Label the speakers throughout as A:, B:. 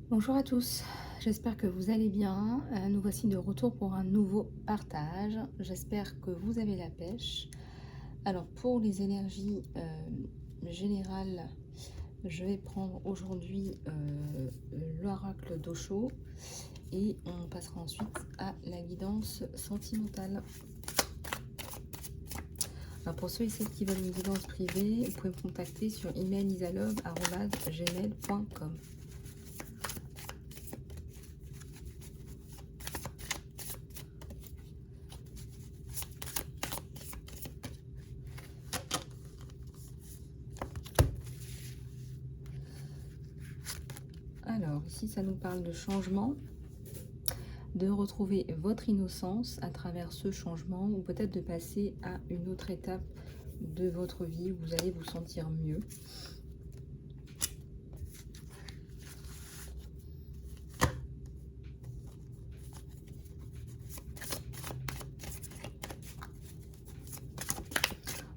A: Bonjour à tous, j'espère que vous allez bien. Nous voici de retour pour un nouveau partage. J'espère que vous avez la pêche. Alors pour les énergies générales, je vais prendre aujourd'hui l'oracle d'Osho et on passera ensuite à la guidance sentimentale. Alors pour ceux et celles qui veulent une guidance privée, vous pouvez me contacter sur emailisalove@gmail.com. Alors ici ça nous parle de changement, de retrouver votre innocence à travers ce changement ou peut-être de passer à une autre étape de votre vie où vous allez vous sentir mieux.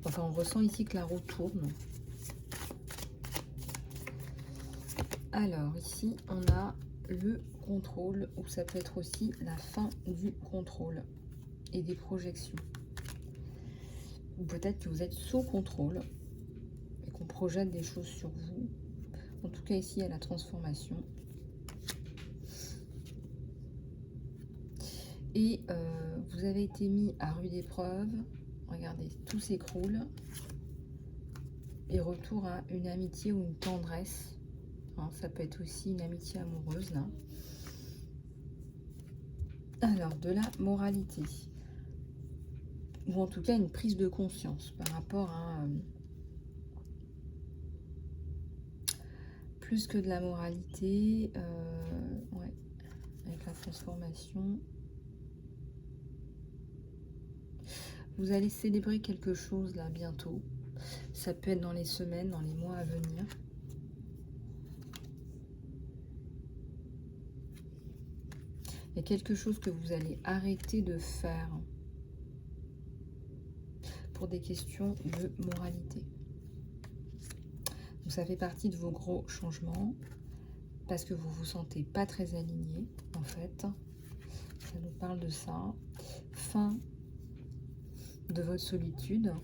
A: Enfin, on ressent ici que la roue tourne. Alors ici, on a le contrôle ou ça peut être aussi la fin du contrôle et des projections. Ou peut-être que vous êtes sous contrôle et qu'on projette des choses sur vous. En tout cas, ici, il y a la transformation. Et vous avez été mis à rude épreuve. Regardez, tout s'écroule. Et retour à une amitié ou une tendresse. Hein, ça peut être aussi une amitié amoureuse, là. Alors, de la moralité. Ou en tout cas, une prise de conscience par rapport à... plus que de la moralité. Ouais, avec la transformation. Vous allez célébrer quelque chose, là, bientôt. Ça peut être dans les semaines, dans les mois à venir. Il y a quelque chose que vous allez arrêter de faire pour des questions de moralité. Donc ça fait partie de vos gros changements parce que vous vous sentez pas très aligné en fait. Ça nous parle de ça. Fin de votre solitude.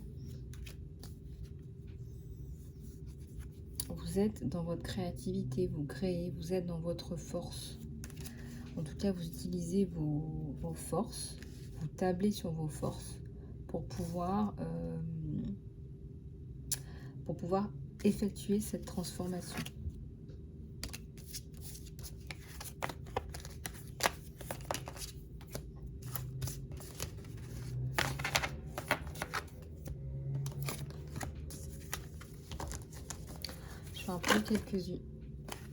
A: Vous êtes dans votre créativité, vous créez, vous êtes dans votre force. En tout cas, vous utilisez vos forces, vous tablez sur vos forces pour pouvoir effectuer cette transformation. Je vais en prendre quelques-unes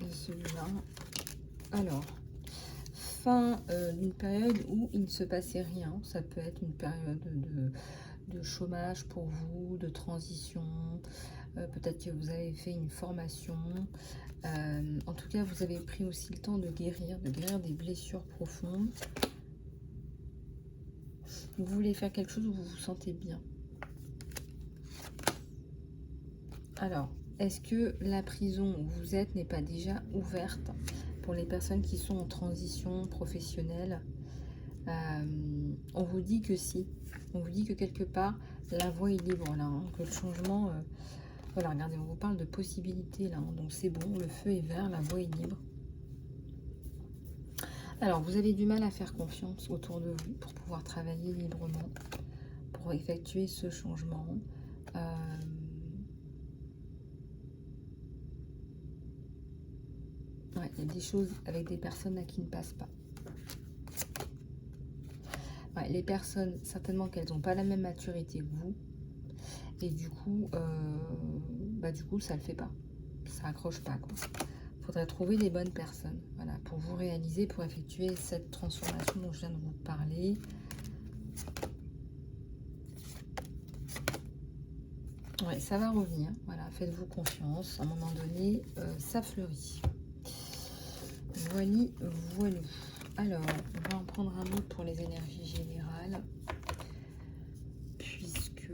A: de celui-là. Alors, fin d'une période où il ne se passait rien. Ça peut être une période de chômage pour vous, de transition. Peut-être que vous avez fait une formation. En tout cas, vous avez pris aussi le temps de guérir des blessures profondes. Vous voulez faire quelque chose où vous vous sentez bien. Alors, est-ce que la prison où vous êtes n'est pas déjà ouverte pour les personnes qui sont en transition professionnelle? On vous dit que si. On vous dit que quelque part, la voie est libre là, hein, que le changement... voilà, regardez, on vous parle de possibilités là, hein, donc c'est bon, le feu est vert, la voie est libre. Alors, vous avez du mal à faire confiance autour de vous pour pouvoir travailler librement, pour effectuer ce changement. Ouais, il y a des choses avec des personnes là qui ne passent pas. Ouais, les personnes, certainement qu'elles n'ont pas la même maturité que vous. Et du coup, ça ne le fait pas. Ça accroche pas, quoi. Il faudrait trouver les bonnes personnes, voilà, pour vous réaliser, pour effectuer cette transformation dont je viens de vous parler. Ouais, ça va revenir, voilà, faites-vous confiance. À un moment donné, ça fleurit. Voilà, voilà. Alors, on va en prendre un autre pour les énergies générales. Puisque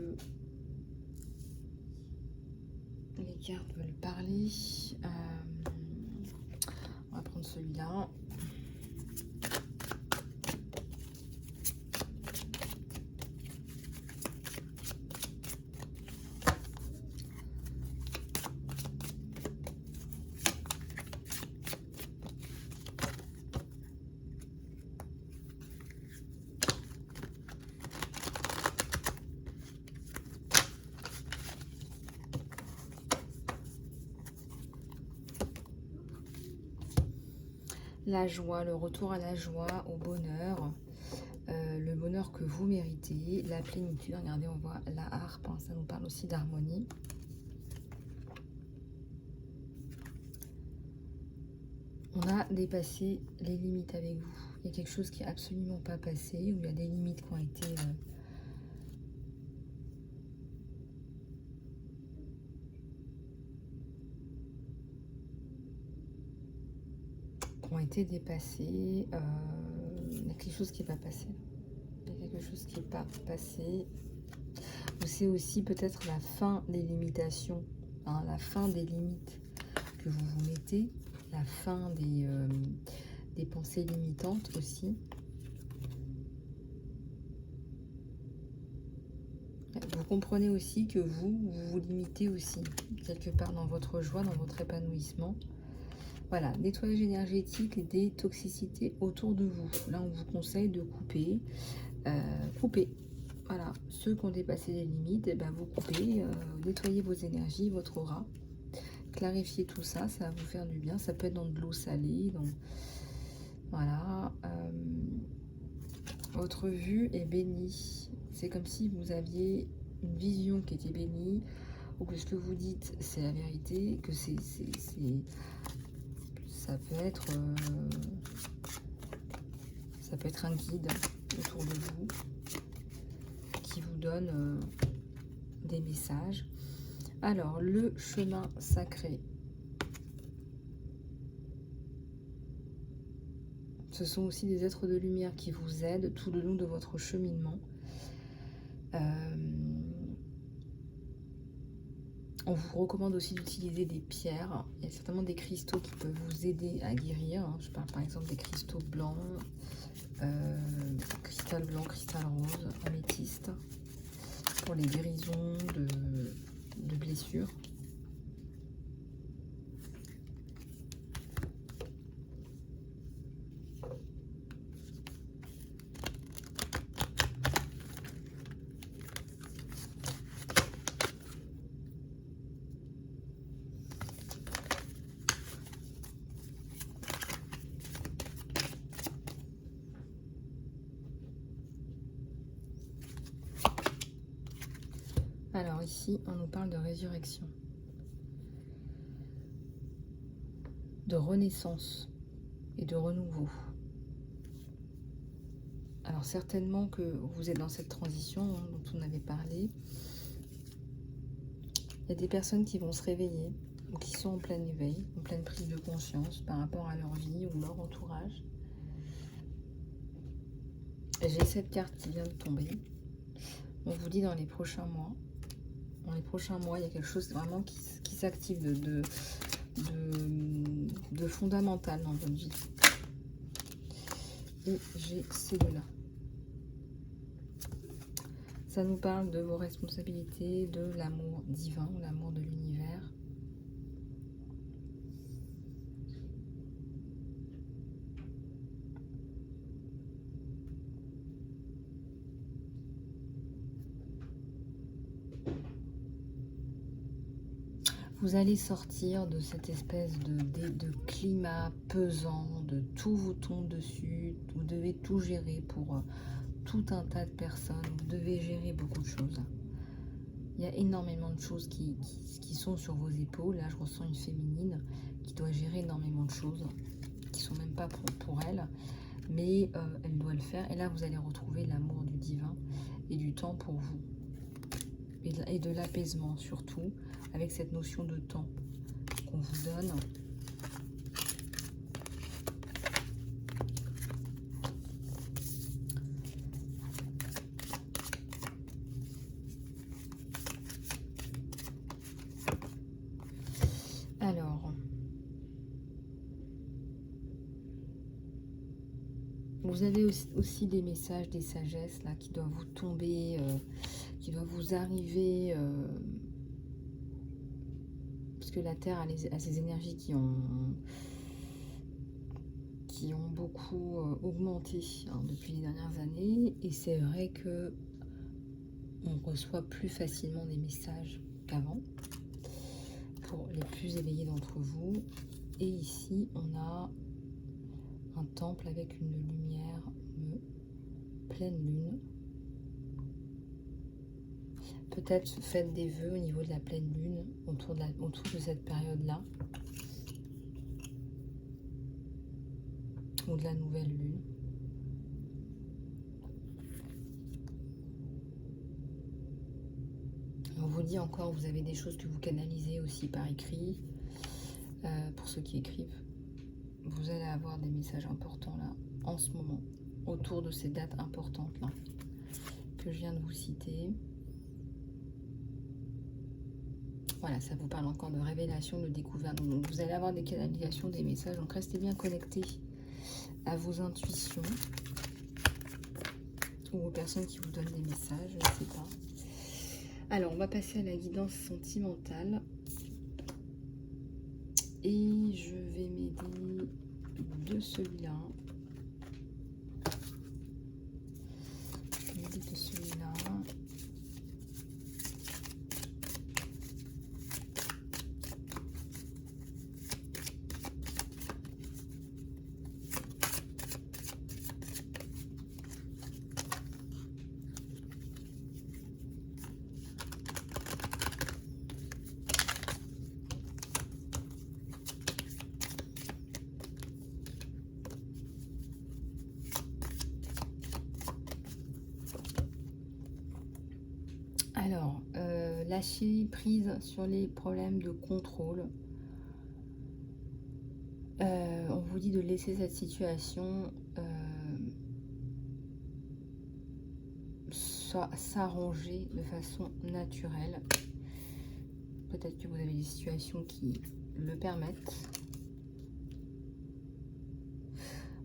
A: les cartes veulent parler. On va prendre celui-là. La joie, le retour à la joie, au bonheur, le bonheur que vous méritez, la plénitude. Regardez, on voit la harpe, hein, ça nous parle aussi d'harmonie. On a dépassé les limites avec vous. Il y a quelque chose qui n'est absolument pas passé, ou il y a des limites qui ont été... dépassées. Il y a quelque chose qui n'est pas passé. Il y a quelque chose qui n'est pas passé. Ou c'est aussi peut-être la fin des limitations, hein, la fin des limites que vous vous mettez, la fin des pensées limitantes aussi. Vous comprenez aussi que vous vous limitez aussi, quelque part dans votre joie, dans votre épanouissement. Voilà, nettoyage énergétique des toxicités autour de vous. Là, on vous conseille de couper. Couper. Voilà, ceux qui ont dépassé les limites, eh ben, vous coupez, nettoyez vos énergies, votre aura. Clarifiez tout ça, ça va vous faire du bien. Ça peut être dans de l'eau salée. Voilà. Votre vue est bénie. C'est comme si vous aviez une vision qui était bénie, ou que ce que vous dites, c'est la vérité, que ça peut être un guide autour de vous qui vous donne des messages. Alors, le chemin sacré. Ce sont aussi des êtres de lumière qui vous aident tout le long de votre cheminement. On vous recommande aussi d'utiliser des pierres. Il y a certainement des cristaux qui peuvent vous aider à guérir. Je parle par exemple des cristaux blancs, cristal blanc, cristal rose, améthyste, pour les guérisons de blessures. Alors ici, on nous parle de résurrection, de renaissance et de renouveau. Alors certainement que vous êtes dans cette transition dont on avait parlé. Il y a des personnes qui vont se réveiller ou qui sont en plein éveil, en pleine prise de conscience par rapport à leur vie ou leur entourage. J'ai cette carte qui vient de tomber. On vous dit dans les prochains mois. Dans les prochains mois, il y a quelque chose vraiment qui s'active de fondamental dans votre vie. Et j'ai celui-là. Ça nous parle de vos responsabilités, de l'amour divin, l'amour de l'univers. Vous allez sortir de cette espèce de climat pesant, de tout vous tombe dessus. Vous devez tout gérer pour tout un tas de personnes. Vous devez gérer beaucoup de choses. Il y a énormément de choses qui sont sur vos épaules. Là, je ressens une féminine qui doit gérer énormément de choses qui ne sont même pas pour elle. Mais elle doit le faire. Et là, vous allez retrouver l'amour du divin et du temps pour vous. Et de l'apaisement surtout, avec cette notion de temps qu'on vous donne. Alors, Vous avez aussi des messages, des sagesses là qui doivent vous tomber, qui doivent vous arriver, parce que la Terre a ces énergies qui ont beaucoup augmenté hein, depuis les dernières années. Et c'est vrai que on reçoit plus facilement des messages qu'avant pour les plus éveillés d'entre vous. Et ici, on a un temple avec une lumière, une pleine lune. Peut-être faites des vœux au niveau de la pleine lune autour de cette période-là. Ou de la nouvelle lune. On vous dit encore, vous avez des choses que vous canalisez aussi par écrit. Pour ceux qui écrivent, vous allez avoir des messages importants là, en ce moment, autour de ces dates importantes là, que je viens de vous citer. Voilà, ça vous parle encore de révélation, de découverte. Donc vous allez avoir des canalisations, des messages. Donc restez bien connectés à vos intuitions ou aux personnes qui vous donnent des messages, je ne sais pas. Alors, on va passer à la guidance sentimentale. Et je vais m'aider de celui-là. Je vais m'aider de celui-là. Alors, lâcher prise sur les problèmes de contrôle. On vous dit de laisser cette situation s'arranger de façon naturelle. Peut-être que vous avez des situations qui le permettent.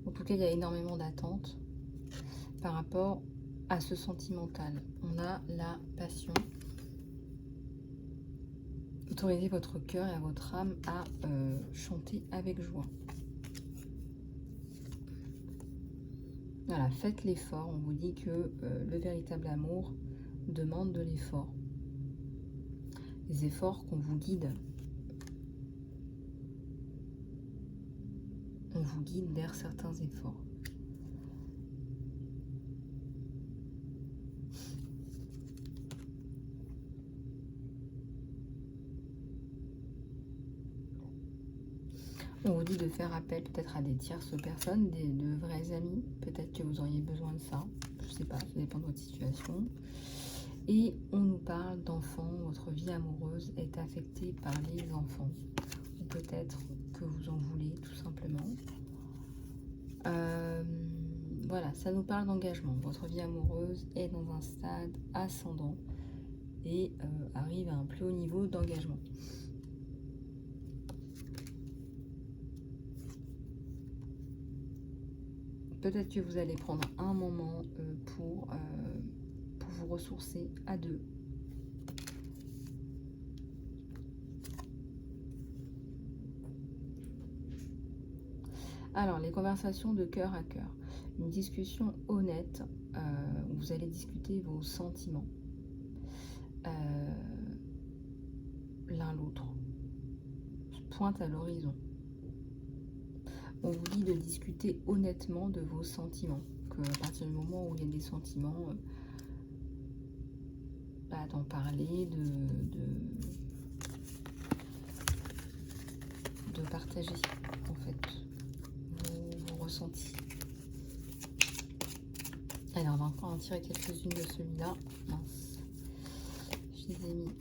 A: En tout cas, il y a énormément d'attentes par rapport à ce sentimental. On a la passion. Autorisez votre cœur et votre âme à chanter avec joie. Voilà, faites l'effort. On vous dit que le véritable amour demande de l'effort. Les efforts qu'on vous guide. On vous guide vers certains efforts. On vous dit de faire appel peut-être à des tierces personnes, de vrais amis. Peut-être que vous auriez besoin de ça. Je ne sais pas, ça dépend de votre situation. Et on nous parle d'enfants. Votre vie amoureuse est affectée par les enfants. Ou peut-être que vous en voulez tout simplement. Voilà, ça nous parle d'engagement. Votre vie amoureuse est dans un stade ascendant et arrive à un plus haut niveau d'engagement. Peut-être que vous allez prendre un moment pour vous ressourcer à deux. Alors, les conversations de cœur à cœur. Une discussion honnête où vous allez discuter vos sentiments l'un l'autre. Pointe à l'horizon. On vous dit de discuter honnêtement de vos sentiments. À partir du moment où il y a des sentiments, d'en parler, de partager en fait vos ressentis. Alors, on va encore en tirer quelques-unes de celui-là. Mince. Je les ai mis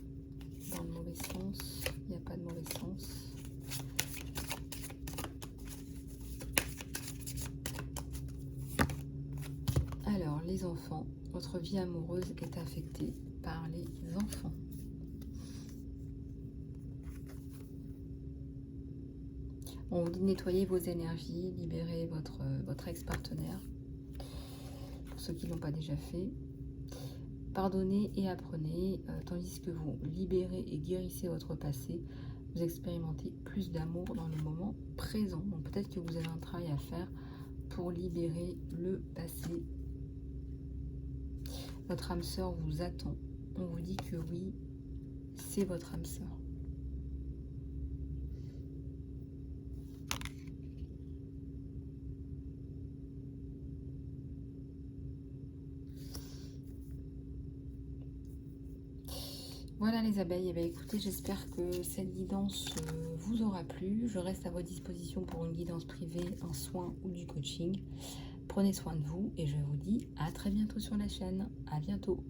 A: dans le mauvais sens. Il n'y a pas de mauvais sens. Alors, les enfants, votre vie amoureuse est affectée par les enfants. On vous dit de nettoyer vos énergies, libérer votre ex-partenaire. ceux qui ne l'ont pas déjà fait. Pardonnez et apprenez, tandis que vous libérez et guérissez votre passé, vous expérimentez plus d'amour dans le moment présent. Donc peut-être que vous avez un travail à faire pour libérer le passé. Votre âme sœur vous attend. On vous dit que oui, c'est votre âme sœur. Voilà les abeilles, eh bien, écoutez, j'espère que cette guidance vous aura plu. Je reste à votre disposition pour une guidance privée, un soin ou du coaching. Prenez soin de vous et je vous dis à très bientôt sur la chaîne. À bientôt.